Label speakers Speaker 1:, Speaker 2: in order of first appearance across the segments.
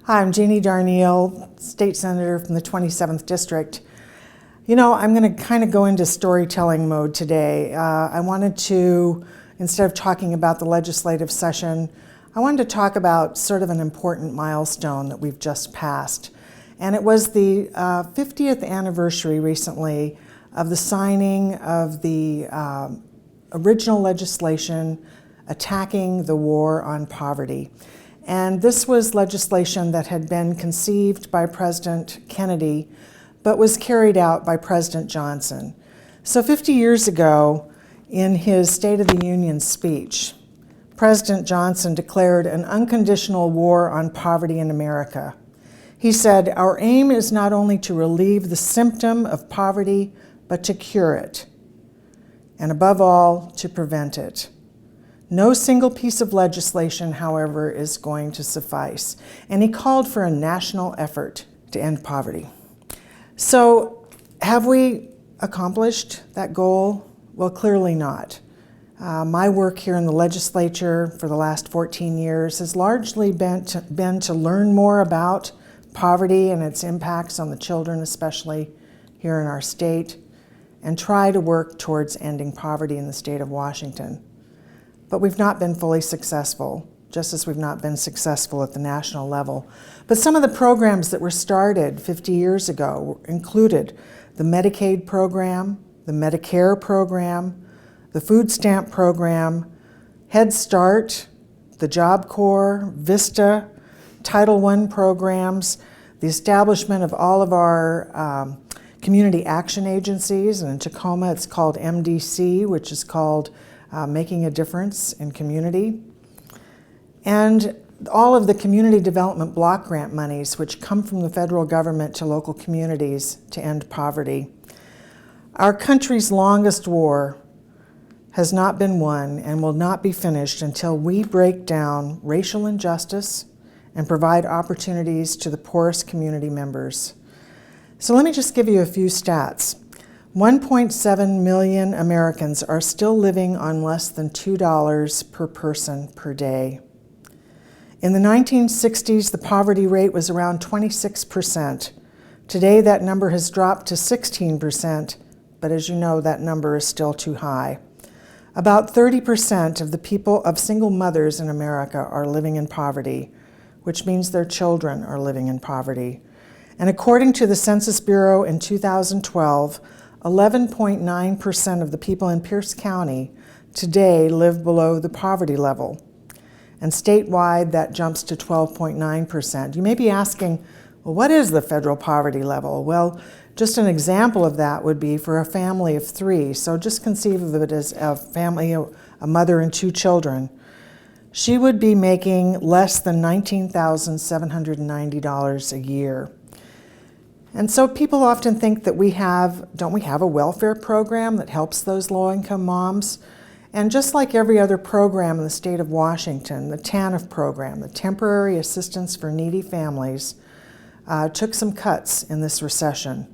Speaker 1: Hi, I'm Jeannie Darneille, State Senator from the 27th District. You know, I'm going to kind of go into storytelling mode today. I wanted to, instead of talking about the legislative session, I wanted to talk about sort of an important milestone that we've just passed. And it was the 50th anniversary recently of the signing of the original legislation attacking the war on poverty. And this was legislation that had been conceived by President Kennedy, but was carried out by President Johnson. So 50 years ago, in his State of the Union speech, President Johnson declared an unconditional war on poverty in America. He said, "Our aim is not only to relieve the symptom of poverty, but to cure it, and above all, to prevent it. No single piece of legislation, however, is going to suffice." And he called for a national effort to end poverty. So, have we accomplished that goal? Well, clearly not. My work here in the legislature for the last 14 years has largely been to learn more about poverty and its impacts on the children, especially here in our state, and try to work towards ending poverty in the state of Washington. But we've not been fully successful, just as we've not been successful at the national level. But some of the programs that were started 50 years ago included the Medicaid program, the Medicare program, the food stamp program, Head Start, the Job Corps, VISTA, Title I programs, the establishment of all of our community action agencies, and in Tacoma it's called MDC, which is called Making a Difference in Community, and all of the community development block grant monies which come from the federal government to local communities to end poverty. Our country's longest war has not been won and will not be finished until we break down racial injustice and provide opportunities to the poorest community members. So let me just give you a few stats. 1.7 million Americans are still living on less than $2 per person per day. In the 1960s, the poverty rate was around 26%. Today, that number has dropped to 16%, but as you know, that number is still too high. About 30% of the people of single mothers in America are living in poverty, which means their children are living in poverty. And according to the Census Bureau in 2012, 11.9% of the people in Pierce County today live below the poverty level. And statewide, that jumps to 12.9%. You may be asking, well, what is the federal poverty level? Well, just an example of that would be for a family of 3. So just conceive of it as a family, a mother and 2 children. She would be making less than $19,790 a year. And so people often think that don't we have a welfare program that helps those low-income moms? And just like every other program in the state of Washington, the TANF program, the Temporary Assistance for Needy Families, took some cuts in this recession.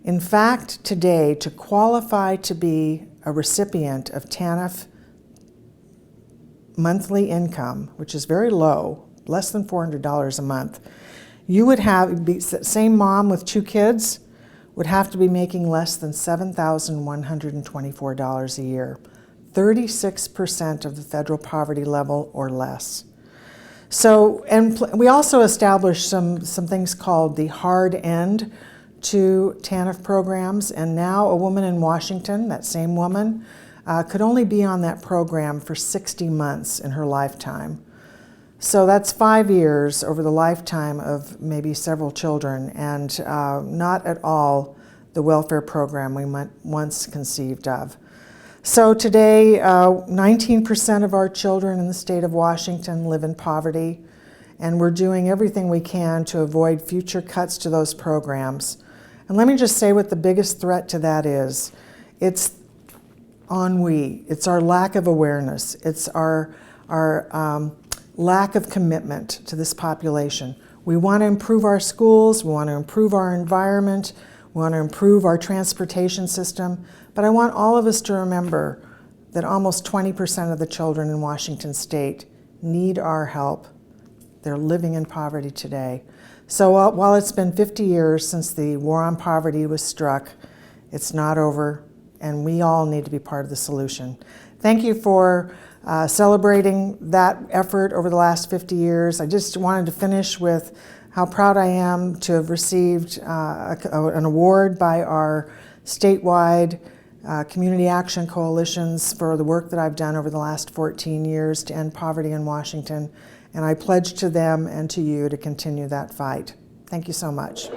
Speaker 1: In fact, today, to qualify to be a recipient of TANF monthly income, which is very low, less than $400 a month, you would same mom with 2 kids would have to be making less than $7,124 a year, 36% of the federal poverty level or less. So, and we also established some things called the hard end to TANF programs, and now a woman in Washington, that same woman, could only be on that program for 60 months in her lifetime. So that's 5 years over the lifetime of maybe several children, and not at all the welfare program we once conceived of. So today, 19% of our children in the state of Washington live in poverty, and we're doing everything we can to avoid future cuts to those programs. And let me just say what the biggest threat to that is. It's ennui. It's our lack of awareness. It's our lack of commitment to this population. We want to improve our schools, we want to improve our environment, we want to improve our transportation system, but I want all of us to remember that almost 20% of the children in Washington state need our help They're living in poverty today. So while it's been 50 years since the war on poverty was struck, it's not over, and we all need to be part of the solution. Thank you for celebrating that effort over the last 50 years. I just wanted to finish with how proud I am to have received an award by our statewide community action coalitions for the work that I've done over the last 14 years to end poverty in Washington. And I pledge to them and to you to continue that fight. Thank you so much.